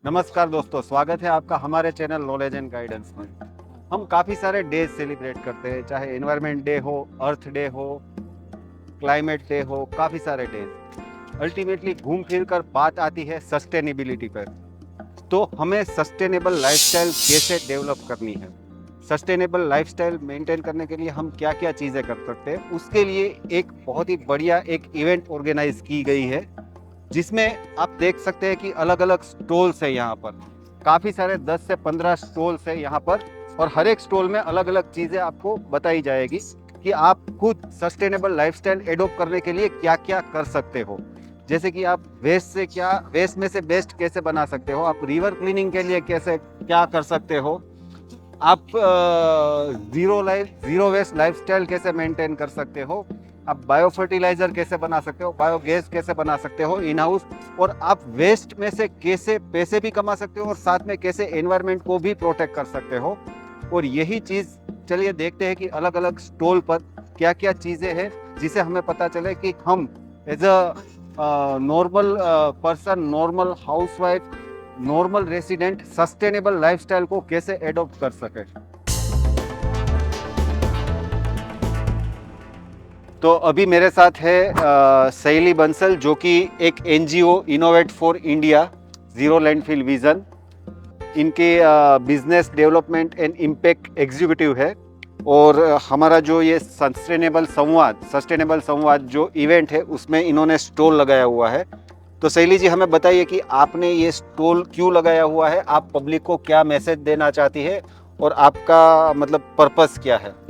नमस्कार दोस्तों, स्वागत है आपका हमारे चैनल नॉलेज एंड गाइडेंस में। हम काफ़ी सारे डेज सेलिब्रेट करते हैं, चाहे एनवायरनमेंट डे हो, अर्थ डे हो, क्लाइमेट डे हो, काफ़ी सारे डेज। अल्टीमेटली घूम फिर कर बात आती है सस्टेनेबिलिटी पर। तो हमें सस्टेनेबल लाइफस्टाइल कैसे डेवलप करनी है, सस्टेनेबल लाइफस्टाइल मेंटेन करने के लिए हम क्या क्या चीज़ें कर सकते हैं, उसके लिए एक बहुत ही बढ़िया एक इवेंट ऑर्गेनाइज की गई है, जिसमें आप देख सकते हैं कि अलग अलग स्टॉल्स है। यहाँ पर काफ़ी सारे 10 से 15 स्टॉल्स है यहाँ पर, और हर एक स्टॉल में अलग अलग चीज़ें आपको बताई जाएगी कि आप खुद सस्टेनेबल लाइफस्टाइल एडॉप्ट करने के लिए क्या क्या कर सकते हो। जैसे कि आप वेस्ट में से बेस्ट कैसे बना सकते हो, आप रिवर क्लीनिंग के लिए कैसे क्या कर सकते हो, आप जीरो वेस्ट लाइफस्टाइल कैसे मेंटेन कर सकते हो, आप बायो फर्टिलाइजर कैसे बना सकते हो, बायोगैस कैसे बना सकते हो इन हाउस, और आप वेस्ट में से कैसे पैसे भी कमा सकते हो और साथ में कैसे एनवायरनमेंट को भी प्रोटेक्ट कर सकते हो। और यही चीज़ चलिए देखते हैं कि अलग अलग स्टॉल पर क्या क्या चीज़ें हैं, जिसे हमें पता चले कि हम as a normal person, normal housewife, normal resident sustainable lifestyle को कैसे एडॉप्ट कर सके। तो अभी मेरे साथ है सहेली बंसल, जो कि एक NGO innovate for India zero landfill vision, इनके business development and impact executive है। और हमारा जो ये सस्टेनेबल संवाद जो इवेंट है, उसमें इन्होंने स्टॉल लगाया हुआ है। तो शैली जी, हमें बताइए कि आपने ये स्टॉल क्यों लगाया हुआ है, आप पब्लिक को क्या मैसेज देना चाहती है, और आपका मतलब पर्पस क्या है।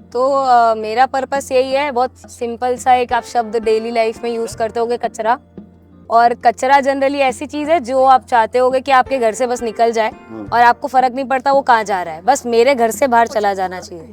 तो मेरा पर्पस यही है, बहुत सिंपल सा एक आप शब्द डेली लाइफ में यूज करते होगे, कचरा। और कचरा जनरली ऐसी चीज है जो आप चाहते होगे कि आपके घर से बस निकल जाए और आपको फर्क नहीं पड़ता वो कहाँ जा रहा है, बस मेरे घर से बाहर चला जाना चाहिए।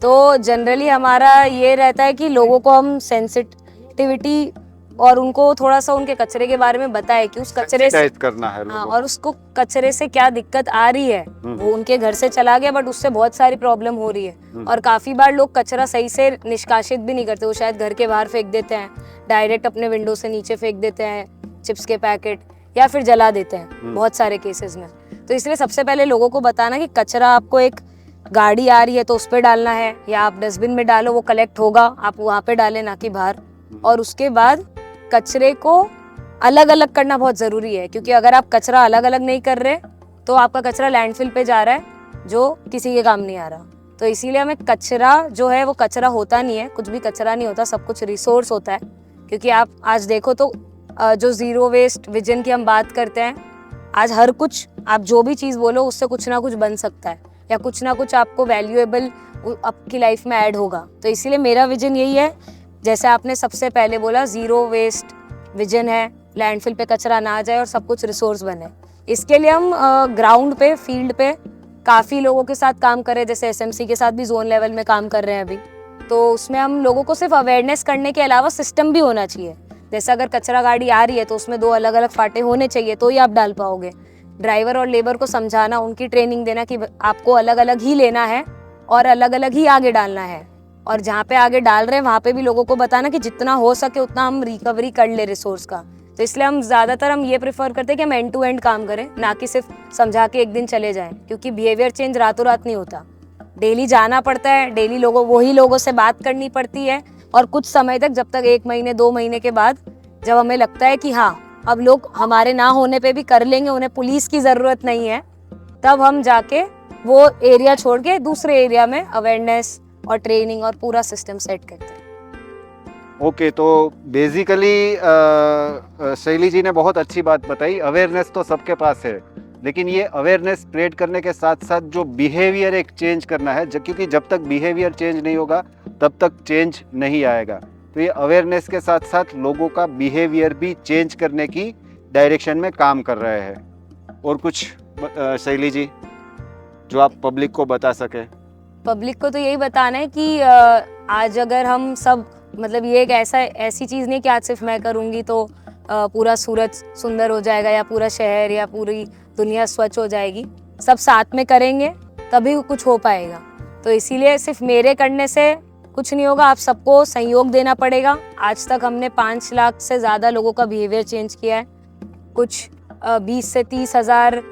तो जनरली हमारा ये रहता है कि लोगों को हम सेंसिटिविटी और उनको थोड़ा सा उनके कचरे के बारे में बताए कि उस कचरे से करना है हाँ, और उसको कचरे से क्या दिक्कत आ रही है। वो उनके घर से चला गया बट उससे बहुत सारी प्रॉब्लम हो रही है। और काफी बार लोग कचरा सही से निष्कासित भी नहीं करते, वो शायद घर के बाहर फेंक देते हैं, डायरेक्ट अपने विंडो से नीचे फेंक देते हैं चिप्स के पैकेट, या फिर जला देते हैं बहुत सारे केसेस में। तो इसलिए सबसे पहले लोगों को बताना कि कचरा आपको एक गाड़ी आ रही है तो उस पर डालना है, या आप डस्टबिन में डालो, वो कलेक्ट होगा, आप वहाँ पे डालें, ना कि बाहर। और उसके बाद कचरे को अलग अलग करना बहुत ज़रूरी है, क्योंकि अगर आप कचरा अलग अलग नहीं कर रहे तो आपका कचरा लैंडफिल पे जा रहा है जो किसी के काम नहीं आ रहा। तो इसीलिए हमें कचरा जो है वो कचरा होता नहीं है, कुछ भी कचरा नहीं होता, सब कुछ रिसोर्स होता है। क्योंकि आप आज देखो तो जो ज़ीरो वेस्ट विजन की हम बात करते हैं, आज हर कुछ आप जो भी चीज़ बोलो उससे कुछ ना कुछ बन सकता है, या कुछ ना कुछ आपको वैल्यूएबल आपकी लाइफ में ऐड होगा। तो इसीलिए मेरा विजन यही है, जैसे आपने सबसे पहले बोला, ज़ीरो वेस्ट विजन है, लैंडफिल पे कचरा ना जाए और सब कुछ रिसोर्स बने। इसके लिए हम ग्राउंड पे, फील्ड पे काफ़ी लोगों के साथ काम कर रहे हैं, जैसे एसएमसी के साथ भी जोन लेवल में काम कर रहे हैं अभी। तो उसमें हम लोगों को सिर्फ अवेयरनेस करने के अलावा सिस्टम भी होना चाहिए। जैसे अगर कचरा गाड़ी आ रही है तो उसमें 2 अलग अलग फाटे होने चाहिए, तो ही आप डाल पाओगे। ड्राइवर और लेबर को समझाना, उनकी ट्रेनिंग देना कि आपको अलग अलग ही लेना है और अलग अलग ही आगे डालना है। और जहाँ पे आगे डाल रहे हैं वहाँ पे भी लोगों को बताना कि जितना हो सके उतना हम रिकवरी कर ले रिसोर्स का। तो इसलिए हम ज़्यादातर ये प्रेफर करते हैं कि हम एंड टू एंड काम करें, ना कि सिर्फ समझा के एक दिन चले जाएं, क्योंकि बिहेवियर चेंज रातों रात नहीं होता। डेली जाना पड़ता है, डेली वही लोगों से बात करनी पड़ती है, और कुछ समय तक, जब तक 1 महीने 2 महीने के बाद जब हमें लगता है कि हाँ अब लोग हमारे ना होने पे भी कर लेंगे, उन्हें पुलिस की ज़रूरत नहीं है, तब हम जाके वो एरिया छोड़ के दूसरे एरिया में अवेयरनेस और ट्रेनिंग और पूरा सिस्टम सेट करते हैं। ओके, तो बेसिकली शैली जी ने बहुत अच्छी बात बताई। अवेयरनेस तो सबके पास है, लेकिन ये अवेयरनेस स्प्रेड करने के साथ साथ जो बिहेवियर एक चेंज करना है, क्योंकि जब तक बिहेवियर चेंज नहीं होगा तब तक चेंज नहीं आएगा। तो ये अवेयरनेस के साथ साथ लोगों का बिहेवियर भी चेंज करने की डायरेक्शन में काम कर रहे हैं। और कुछ शैली जी जो आप पब्लिक को बता सके। पब्लिक को तो यही बताना है कि आज अगर हम सब, मतलब ये एक ऐसी चीज़ नहीं कि आज सिर्फ मैं करूँगी तो पूरा सूरज सुंदर हो जाएगा, या पूरा शहर या पूरी दुनिया स्वच्छ हो जाएगी। सब साथ में करेंगे तभी कुछ हो पाएगा। तो इसीलिए सिर्फ मेरे करने से कुछ नहीं होगा, आप सबको सहयोग देना पड़ेगा। आज तक हमने 5 लाख से ज़्यादा लोगों का बिहेवियर चेंज किया है। कुछ 20 से 30 हज़ार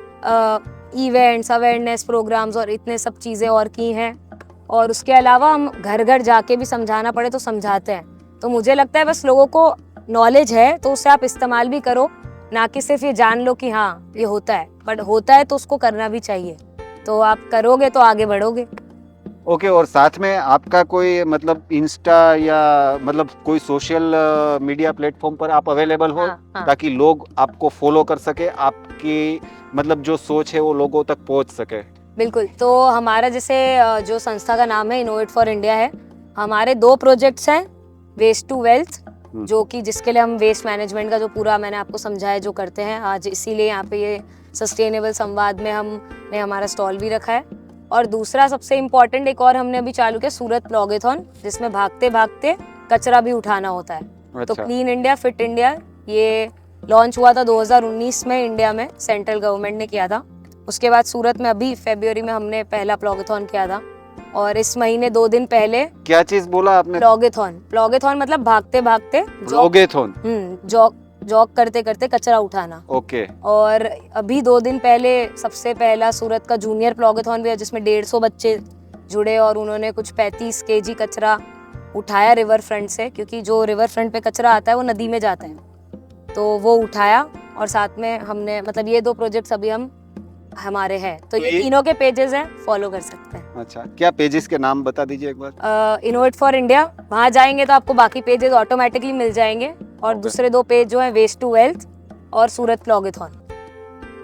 इवेंट्स, अवेयरनेस प्रोग्राम्स और इतने सब चीज़ें और की हैं। और उसके अलावा हम घर घर जाके भी समझाना पड़े तो समझाते हैं। तो मुझे लगता है बस लोगों को नॉलेज है तो उसे आप इस्तेमाल भी करो, ना कि सिर्फ ये जान लो कि हाँ ये होता है, बट होता है तो उसको करना भी चाहिए। तो आप करोगे तो आगे बढ़ोगे। ओके, और साथ में आपका कोई मतलब इंस्टा या मतलब कोई सोशल मीडिया प्लेटफॉर्म पर आप अवेलेबल हो, हाँ। ताकि लोग आपको फॉलो कर सके, आपकी मतलब जो सोच है वो लोगों तक पहुंच सके। बिल्कुल, तो हमारा जैसे जो संस्था का नाम है इनोवेट फॉर इंडिया है। हमारे 2 प्रोजेक्ट्स हैं, वेस्ट टू वेल्थ, जो कि जिसके लिए हम वेस्ट मैनेजमेंट का जो पूरा मैंने आपको समझाया जो करते हैं आज, इसीलिए यहाँ पे ये सस्टेनेबल संवाद में हमने हमारा स्टॉल भी रखा है। और दूसरा सबसे इम्पोर्टेंट एक और हमने अभी चालू किया, सूरत प्लॉगेथॉन, जिसमें भागते भागते कचरा भी उठाना होता है। तो अच्छा। क्लीन इंडिया फिट इंडिया ये लॉन्च हुआ था 2019 में इंडिया में, सेंट्रल गवर्नमेंट ने किया था। उसके बाद सूरत में अभी फरवरी में हमने पहला प्लॉगेथॉन किया था, और इस महीने 2 दिन पहले क्या चीज बोला आपने? प्लॉगेथॉन मतलब भागते भागते प्लॉगेथॉन। जॉग करते करते कचरा उठाना। ओके। और अभी 2 दिन पहले सबसे पहला सूरत का जूनियर प्लॉगेथॉन भी है, जिसमें 150 बच्चे जुड़े और उन्होंने कुछ 35 केजी कचरा उठाया रिवर फ्रंट से, क्योंकि जो रिवर फ्रंट पे कचरा आता है वो नदी में जाता है, तो वो उठाया। और साथ में हमने मतलब ये 2 प्रोजेक्ट्स अभी हमारे हैं, तो ये तीनों के पेजेस हैं, फॉलो कर सकते हैं। अच्छा, क्या पेजेस के नाम बता दीजिए एक बार। इनोवेट फॉर इंडिया, वहाँ जाएंगे तो आपको बाकी पेजेस ऑटोमेटिकली मिल जाएंगे, और दूसरे 2 पेज जो हैं वेस्ट टू वेल्थ और सूरत प्लॉगेथॉन।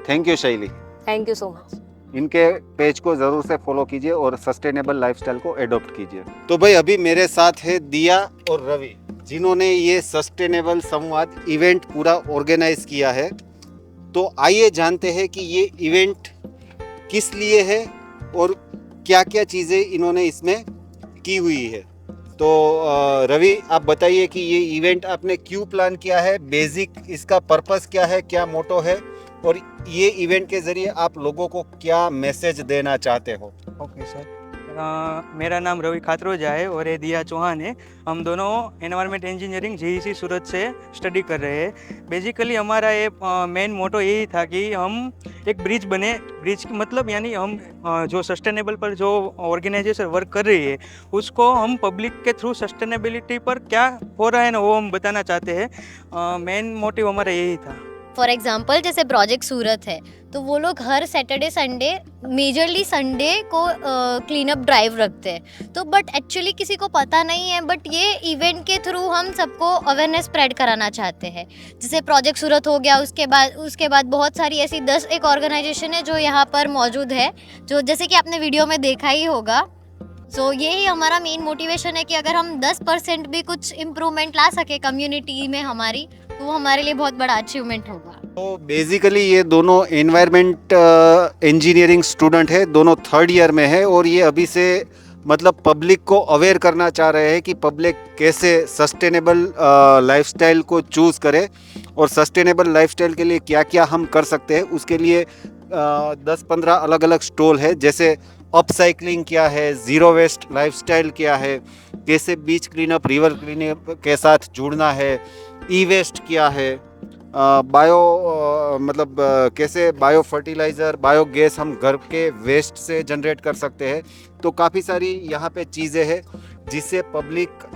थैंक यू शैली, थैंक यू सो मच। इनके पेज को जरूर से फॉलो कीजिए और सस्टेनेबल लाइफस्टाइल को एडॉप्ट कीजिए। तो भाई अभी मेरे साथ है दिया और रवि, जिन्होंने ये सस्टेनेबल संवाद इवेंट पूरा ऑर्गेनाइज किया है। तो आइए जानते हैं कि ये इवेंट किस लिए है और क्या क्या चीज़ें इन्होंने इसमें की हुई है। तो रवि, आप बताइए कि ये इवेंट आपने क्यों प्लान किया है, बेसिक इसका पर्पस क्या है, क्या मोटो है, और ये इवेंट के जरिए आप लोगों को क्या मैसेज देना चाहते हो। ओके सर, मेरा नाम रवि खातरोजा है और ये दिया चौहान है। हम दोनों एनवायरनमेंट इंजीनियरिंग जेईसी सूरत से स्टडी कर रहे हैं। बेसिकली हमारा ये मेन मोटो यही था कि हम एक ब्रिज बने। ब्रिज मतलब यानी हम जो सस्टेनेबल पर जो ऑर्गेनाइजेशन वर्क कर रही है उसको हम पब्लिक के थ्रू सस्टेनेबिलिटी पर क्या हो रहा है ना वो हम बताना चाहते हैं। मेन मोटिव हमारा यही था। फॉर एग्जाम्पल जैसे प्रोजेक्ट सूरत है, तो वो लोग हर सैटरडे संडे, मेजरली संडे को क्लीन अप ड्राइव रखते हैं। तो बट एक्चुअली किसी को पता नहीं है, बट ये इवेंट के थ्रू हम सबको अवेयरनेस स्प्रेड कराना चाहते हैं। जैसे प्रोजेक्ट सूरत हो गया, उसके बाद बहुत सारी ऐसी 10 एक ऑर्गेनाइजेशन है जो यहाँ पर मौजूद है, जो जैसे कि आपने वीडियो में देखा ही होगा। सो यही हमारा मेन मोटिवेशन है कि अगर हम 10% भी कुछ इम्प्रूवमेंट ला सके कम्युनिटी में हमारी, तो वो हमारे लिए बहुत बड़ा अचीवमेंट होगा। तो बेसिकली ये दोनों एनवायरनमेंट इंजीनियरिंग स्टूडेंट है, दोनों 3rd ईयर में है, और ये अभी से मतलब पब्लिक को अवेयर करना चाह रहे हैं कि पब्लिक कैसे सस्टेनेबल लाइफस्टाइल को चूज़ करे, और सस्टेनेबल लाइफस्टाइल के लिए क्या क्या हम कर सकते हैं। उसके लिए 10-15 अलग अलग स्टॉल है, जैसे अपसाइक्लिंग क्या है, ज़ीरो वेस्ट लाइफस्टाइल क्या है, कैसे बीच क्लीनअप, रिवर क्लीनअप के साथ जुड़ना है, ई वेस्ट क्या है, मतलब कैसे बायो फर्टिलाइज़र, बायोगैस हम घर के वेस्ट से जनरेट कर सकते हैं। तो काफ़ी सारी यहाँ पे चीज़ें हैं जिससे पब्लिक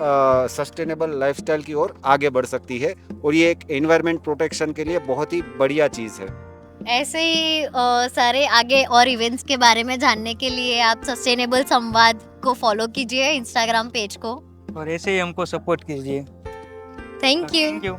सस्टेनेबल लाइफस्टाइल की ओर आगे बढ़ सकती है, और ये एक एनवायरनमेंट प्रोटेक्शन के लिए बहुत ही बढ़िया चीज़ है। ऐसे ही सारे आगे और इवेंट्स के बारे में जानने के लिए आप सस्टेनेबल संवाद को फॉलो कीजिए इंस्टाग्राम पेज को, और ऐसे ही हमको सपोर्ट कीजिए। Thank you. Thank you.